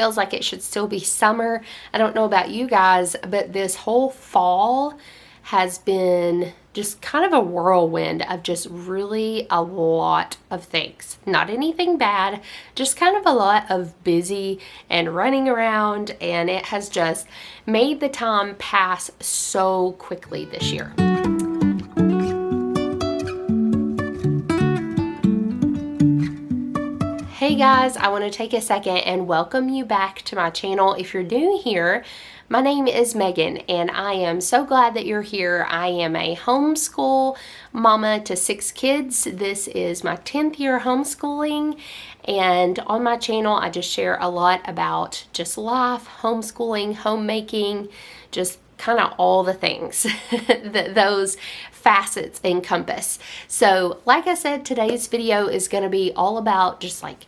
Feels like it should still be summer. I don't know about you guys, but this whole fall has been just kind of a whirlwind of just really a lot of things. Not anything bad, just kind of a lot of busy and running around, and it has just made the time pass so quickly this year. Hey guys, I want to take a second and welcome you back to my channel. If you're new here, my name is Megan and I am so glad that you're here. I am a homeschool mama to 6 kids. This is my 10th year homeschooling, and on my channel I just share a lot about just life, homeschooling, homemaking, just kind of all the things that those facets encompass. So like I said, today's video is going to be all about just like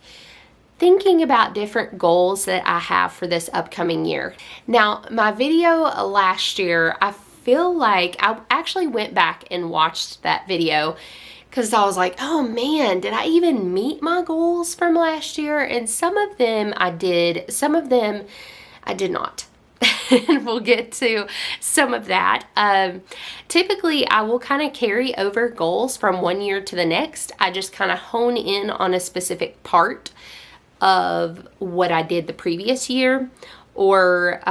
thinking about different goals that I have for this upcoming year. Now, my video last year, I feel like I actually went back and watched that video because I was like, oh man, did I even meet my goals from last year? And some of them I did, some of them I did not. And we'll get to some of that. Typically, I will kind of carry over goals from one year to the next. I just kind of hone in on a specific part of what I did the previous year, or,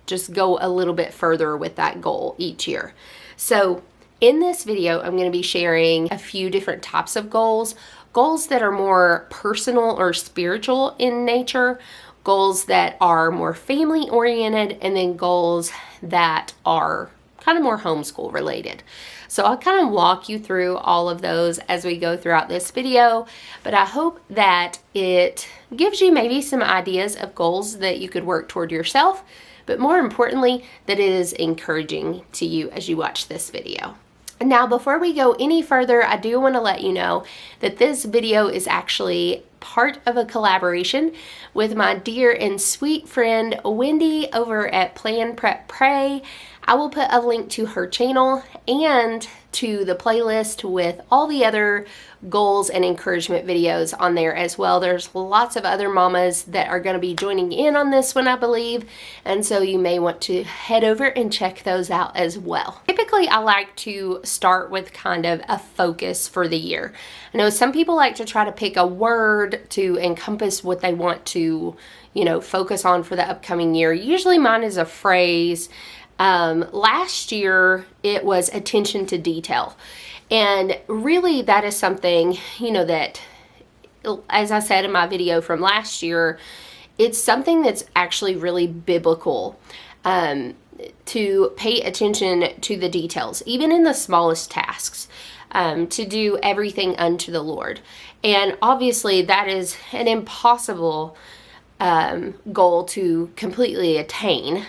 just go a little bit further with that goal each year. So in this video, I'm going to be sharing a few different types of goals that are more personal or spiritual in nature, goals that are more family oriented, and then goals that are kind of more homeschool related. So I'll kind of walk you through all of those as we go throughout this video, but I hope that it gives you maybe some ideas of goals that you could work toward yourself, but more importantly, that it is encouraging to you as you watch this video. Now, before we go any further, I do want to let you know that this video is actually part of a collaboration with my dear and sweet friend Wendy over at Plan Prep Pray. I will put a link to her channel and to the playlist with all the other goals and encouragement videos on there as well. There's lots of other mamas that are going to be joining in on this one, I believe, and so you may want to head over and check those out as well. Typically, I like to start with kind of a focus for the year. I know some people like to try to pick a word to encompass what they want to, focus on for the upcoming year. Usually mine is a phrase. Last year, it was attention to detail. And really that is something, that, as I said in my video from last year, it's something that's actually really biblical, to pay attention to the details, even in the smallest tasks, to do everything unto the Lord. And obviously that is an impossible goal to completely attain.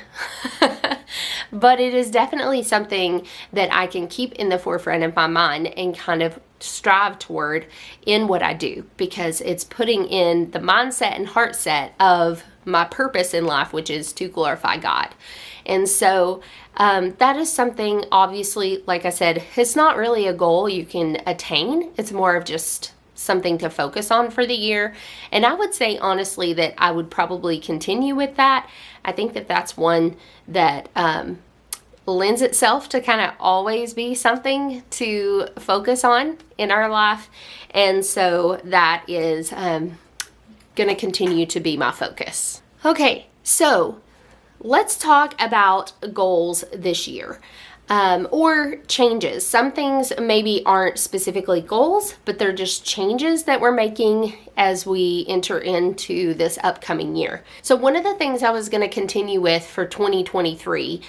But it is definitely something that I can keep in the forefront of my mind and kind of strive toward in what I do, because it's putting in the mindset and heart set of my purpose in life, which is to glorify God. And so that is something, obviously, like I said, it's not really a goal you can attain. It's more of just something to focus on for the year. And I would say honestly that I would probably continue with that. I think that that's one that lends itself to kind of always be something to focus on in our life. And so that is going to continue to be my focus. Okay, so let's talk about goals this year. Or changes. Some things maybe aren't specifically goals, but they're just changes that we're making as we enter into this upcoming year. So one of the things I was going to continue with for 2023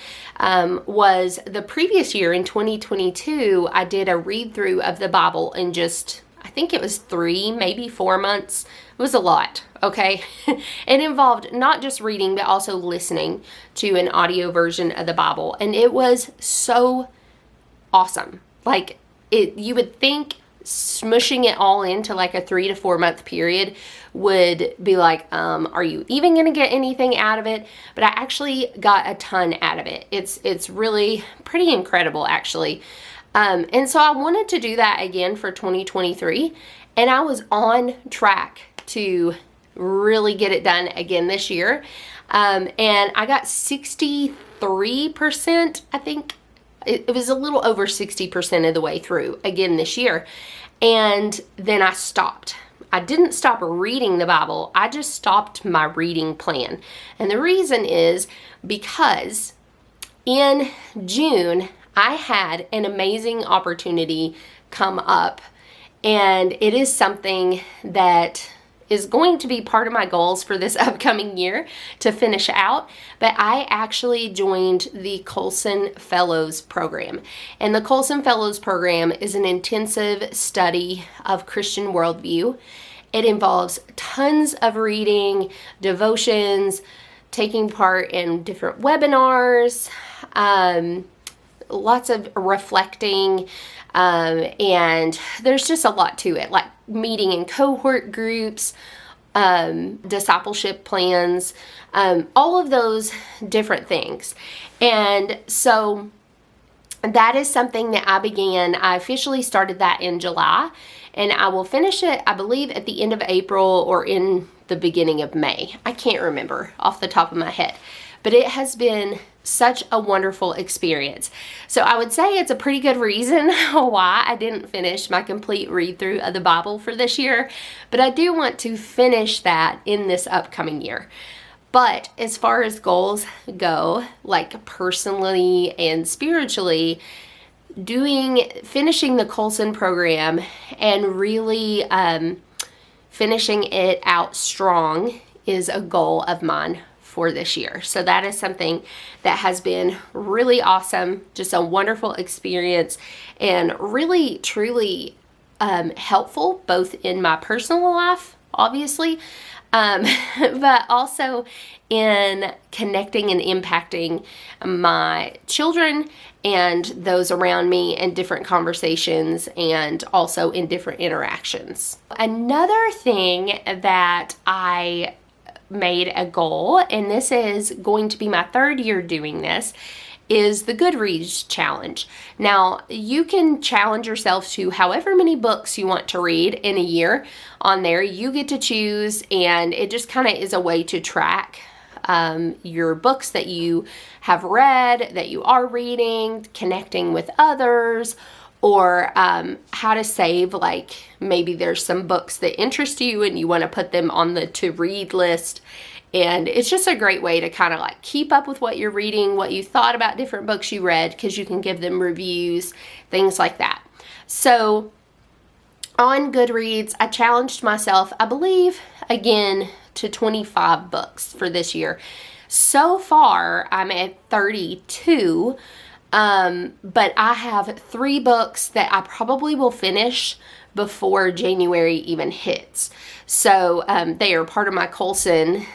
was the previous year in 2022, I did a read through of the Bible in just, I think it was 3, maybe 4 months. It was a lot, okay? It involved not just reading, but also listening to an audio version of the Bible. And it was so awesome. Like, you would think smushing it all into like a 3 to 4 month period would be like, are you even going to get anything out of it? But I actually got a ton out of it. It's really pretty incredible, actually. And so I wanted to do that again for 2023, and I was on track to really get it done again this year. And I got 63%, I think. It was a little over 60% of the way through again this year. And then I stopped. I didn't stop reading the Bible. I just stopped my reading plan. And the reason is because in June, I had an amazing opportunity come up. And it is something that is going to be part of my goals for this upcoming year to finish out. But I actually joined the Colson Fellows program. And the Colson Fellows program is an intensive study of Christian worldview. It involves tons of reading, devotions, taking part in different webinars, lots of reflecting, and there's just a lot to it, like meeting in cohort groups, discipleship plans, all of those different things. And so that is something that I officially started that in July, and I will finish it, I believe, at the end of April or in the beginning of May. I can't remember off the top of my head, but it has been such a wonderful experience. So I would say it's a pretty good reason why I didn't finish my complete read through of the Bible for this year, but I do want to finish that in this upcoming year. But as far as goals go, like personally and spiritually, finishing the Colson program and really finishing it out strong is a goal of mine for this year. So that is something that has been really awesome, just a wonderful experience, and really, truly helpful both in my personal life, obviously, but also in connecting and impacting my children and those around me in different conversations and also in different interactions. Another thing that I made a goal, and this is going to be my third year doing this, is the Goodreads challenge. Now, you can challenge yourself to however many books you want to read in a year on there. You get to choose, and it just kind of is a way to track your books that you have read, that you are reading, connecting with others, or how to save, like maybe there's some books that interest you and you want to put them on the to-read list. And it's just a great way to kind of like keep up with what you're reading, what you thought about different books you read, because you can give them reviews, things like that. So on Goodreads, I challenged myself, I believe, again, to 25 books for this year. So far, I'm at 32. But I have 3 books that I probably will finish before January even hits. So they are part of my Colson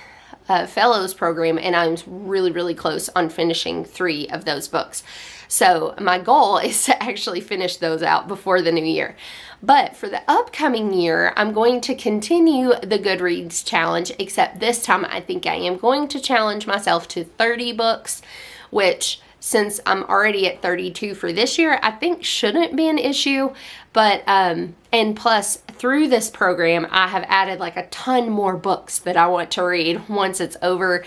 Fellows program, and I'm really, really close on finishing 3 of those books. So my goal is to actually finish those out before the new year. But for the upcoming year, I'm going to continue the Goodreads challenge, except this time I think I am going to challenge myself to 30 books, which, since I'm already at 32 for this year, I think shouldn't be an issue. But, and plus through this program, I have added like a ton more books that I want to read once it's over.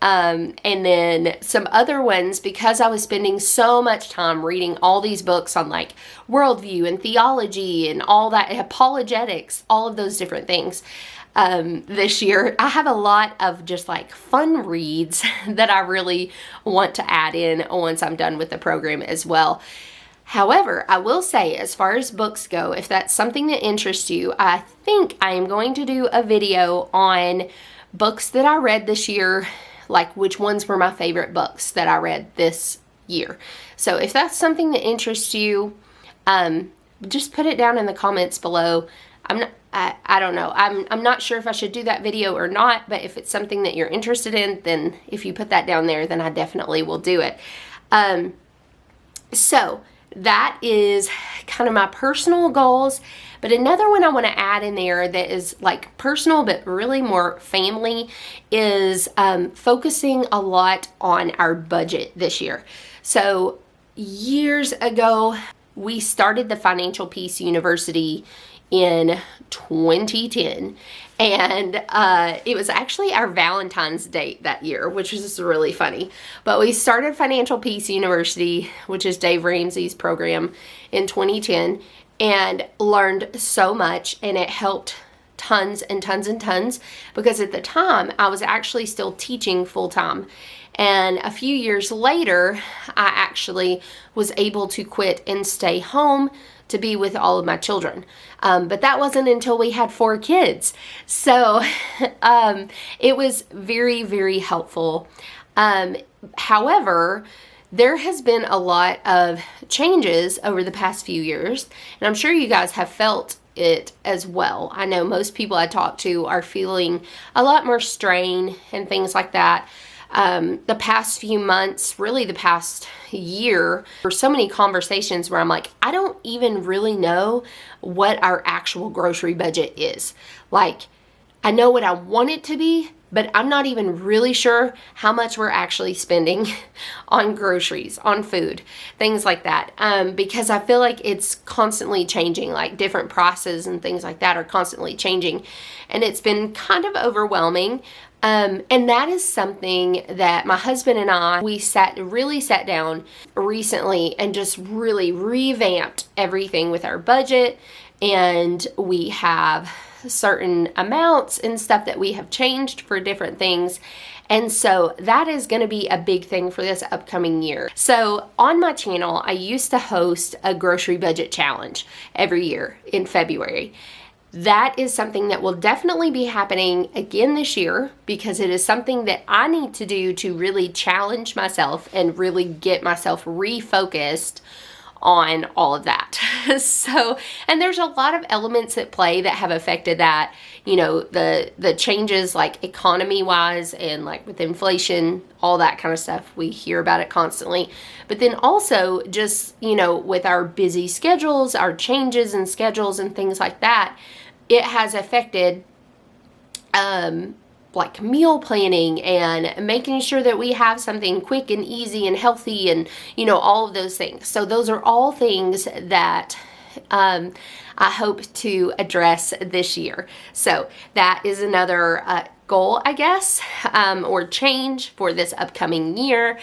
And then some other ones, because I was spending so much time reading all these books on like worldview and theology and all that, apologetics, all of those different things. This year, I have a lot of just like fun reads that I really want to add in once I'm done with the program as well. However, I will say, as far as books go, if that's something that interests you, I think I am going to do a video on books that I read this year, like which ones were my favorite books that I read this year. So if that's something that interests you, just put it down in the comments below. I don't know. I'm not sure if I should do that video or not, but if it's something that you're interested in, then if you put that down there, then I definitely will do it. So that is kind of my personal goals. But another one I want to add in there that is like personal but really more family is focusing a lot on our budget this year. So years ago, we started the Financial Peace University in 2010. And it was actually our Valentine's date that year, which was just really funny. But we started Financial Peace University, which is Dave Ramsey's program, in 2010, and learned so much, and it helped tons and tons and tons, because at the time I was actually still teaching full-time. And a few years later, I actually was able to quit and stay home to be with all of my children. But that wasn't until we had 4 kids. So it was very, very helpful. However, there has been a lot of changes over the past few years, and I'm sure you guys have felt it as well. I know most people I talk to are feeling a lot more strain and things like that. The past few months, really the past year, there were so many conversations where I'm like, I don't even really know what our actual grocery budget is. Like, I know what I want it to be, but I'm not even really sure how much we're actually spending on groceries, on food, things like that. Because I feel like it's constantly changing, like different prices and things like that are constantly changing. And it's been kind of overwhelming. And that is something that my husband and I, we really sat down recently and just really revamped everything with our budget. And we have certain amounts and stuff that we have changed for different things. And so that is going to be a big thing for this upcoming year. So on my channel, I used to host a grocery budget challenge every year in February. That is something that will definitely be happening again this year, because it is something that I need to do to really challenge myself and really get myself refocused on all of that. So, and there's a lot of elements at play that have affected that, you know, the changes like economy wise and like with inflation, all that kind of stuff. We hear about it constantly. But then also just, you know, with our busy schedules, our changes in schedules and things like that, it has affected like meal planning and making sure that we have something quick and easy and healthy and, you know, all of those things. So those are all things that I hope to address this year. So that is another goal, I guess, or change for this upcoming year.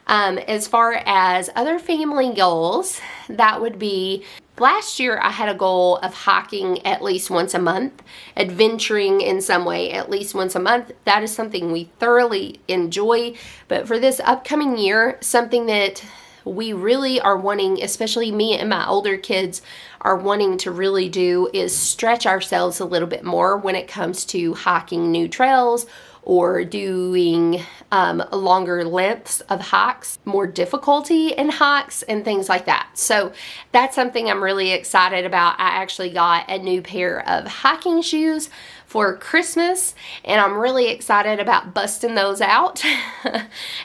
As far as other family goals, that would be, last year I had a goal of hiking at least once a month, adventuring in some way at least once a month. That is something we thoroughly enjoy. But for this upcoming year, something that we really are wanting, especially me and my older kids are wanting to really do, is stretch ourselves a little bit more when it comes to hiking new trails or doing longer lengths of hikes, more difficulty in hikes and things like that. So that's something I'm really excited about. I actually got a new pair of hiking shoes for Christmas, and I'm really excited about busting those out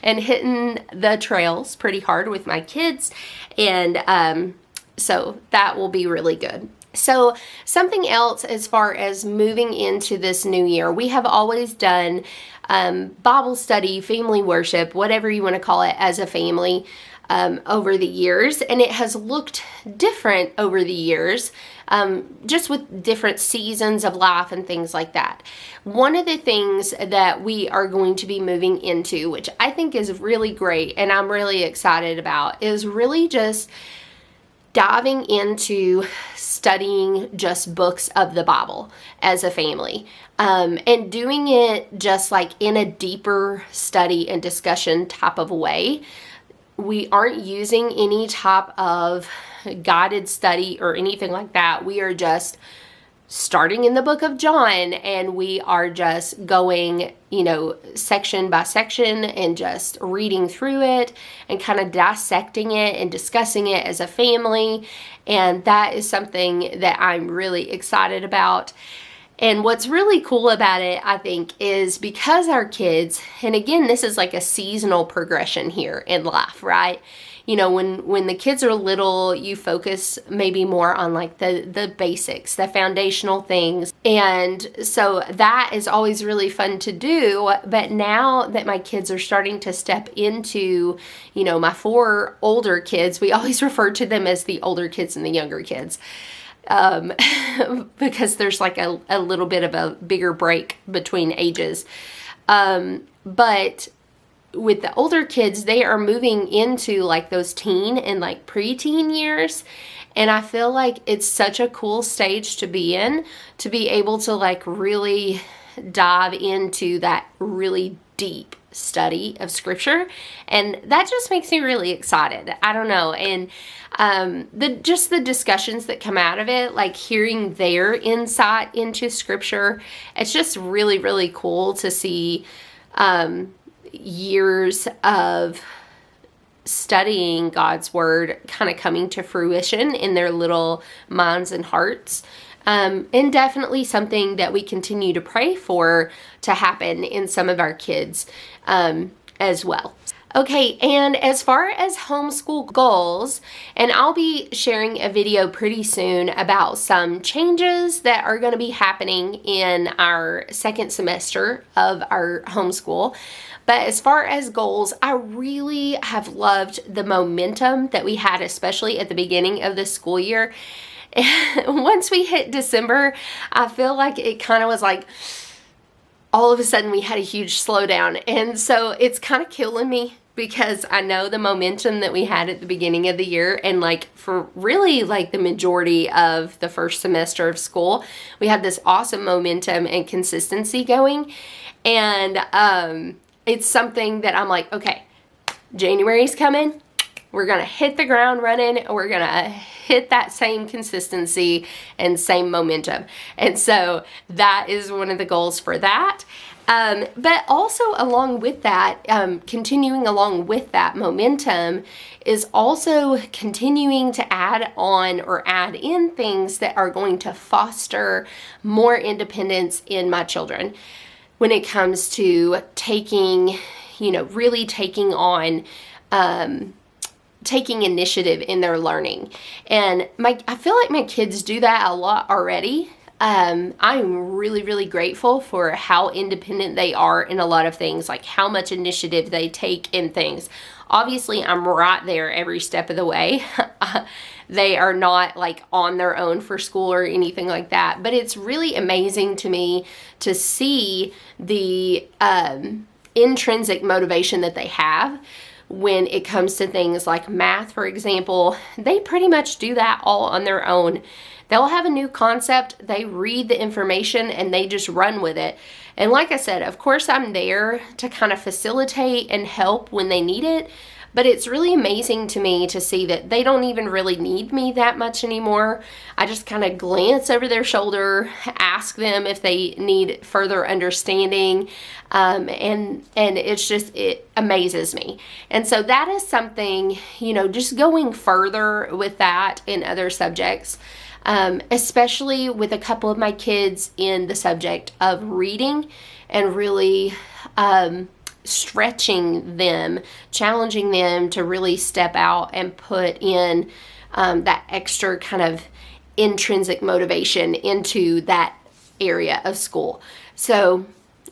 and hitting the trails pretty hard with my kids. And so that will be really good. So something else as far as moving into this new year, we have always done Bible study, family worship, whatever you want to call it, as a family over the years. And it has looked different over the years, just with different seasons of life and things like that. One of the things that we are going to be moving into, which I think is really great and I'm really excited about, is really just diving into studying just books of the Bible as a family, and doing it just like in a deeper study and discussion type of way. We aren't using any type of guided study or anything like that. We are just starting in the book of John, and we are just going, you know, section by section and just reading through it and kind of dissecting it and discussing it as a family. And that is something that I'm really excited about. And what's really cool about it, I think, is because our kids, and again, this is like a seasonal progression here in life, right? You know, when the kids are little, you focus maybe more on like the basics, the foundational things. And so that is always really fun to do. But now that my kids are starting to step into, you know, my 4 older kids, we always refer to them as the older kids and the younger kids. because there's like a little bit of a bigger break between ages. But with the older kids, they are moving into like those teen and like preteen years. And I feel like it's such a cool stage to be in, to be able to like really dive into that really deep study of scripture. And that just makes me really excited. I don't know. And the discussions that come out of it, like hearing their insight into scripture, it's just really, really cool to see years of studying God's word kind of coming to fruition in their little minds and hearts. And definitely something that we continue to pray for to happen in some of our kids as well. Okay, and as far as homeschool goals, and I'll be sharing a video pretty soon about some changes that are going to be happening in our second semester of our homeschool. But as far as goals, I really have loved the momentum that we had, especially at the beginning of the school year. Once we hit December, I feel like it kind of was like all of a sudden we had a huge slowdown. And so it's kind of killing me because I know the momentum that we had at the beginning of the year, and like for really like the majority of the first semester of school, we had this awesome momentum and consistency going. And it's something that I'm like, okay, January's coming. We're going to hit the ground running. We're going to hit that same consistency and same momentum. And so that is one of the goals for that. But also along with that, continuing along with that momentum is also continuing to add on or add in things that are going to foster more independence in my children when it comes to taking, really taking on, taking initiative in their learning. And I feel like my kids do that a lot already. I'm really, really grateful for how independent they are in a lot of things, like how much initiative they take in things. Obviously, I'm right there every step of the way. They are not like on their own for school or anything like that. But it's really amazing to me to see the intrinsic motivation that they have when it comes to things like math, for example. They pretty much do that all on their own. They'll have a new concept, they read the information, and they just run with it. And like I said, of course, I'm there to kind of facilitate and help when they need it. But it's really amazing to me to see that they don't even really need me that much anymore. I just kind of glance over their shoulder, ask them if they need further understanding, and it amazes me. And so that is something, just going further with that in other subjects, especially with a couple of my kids in the subject of reading, and really stretching them, challenging them to really step out and put in that extra kind of intrinsic motivation into that area of school. So,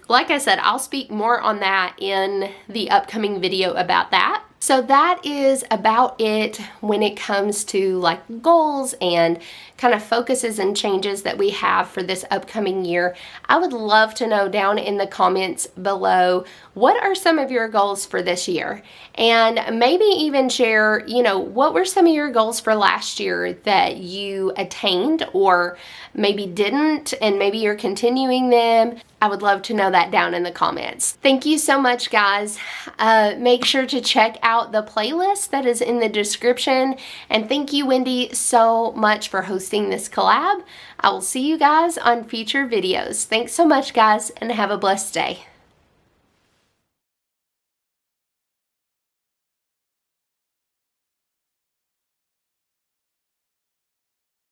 like I said, I'll speak more on that in the upcoming video about that. So that is about it when it comes to like goals and kind of focuses and changes that we have for this upcoming year. I would love to know down in the comments below, what are some of your goals for this year? And maybe even share, what were some of your goals for last year that you attained or maybe didn't, and maybe you're continuing them. I would love to know that down in the comments. Thank you so much, guys. Make sure to check out the playlist that is in the description. And thank you, Wendy, so much for hosting this collab. I will see you guys on future videos. Thanks so much, guys, and have a blessed day.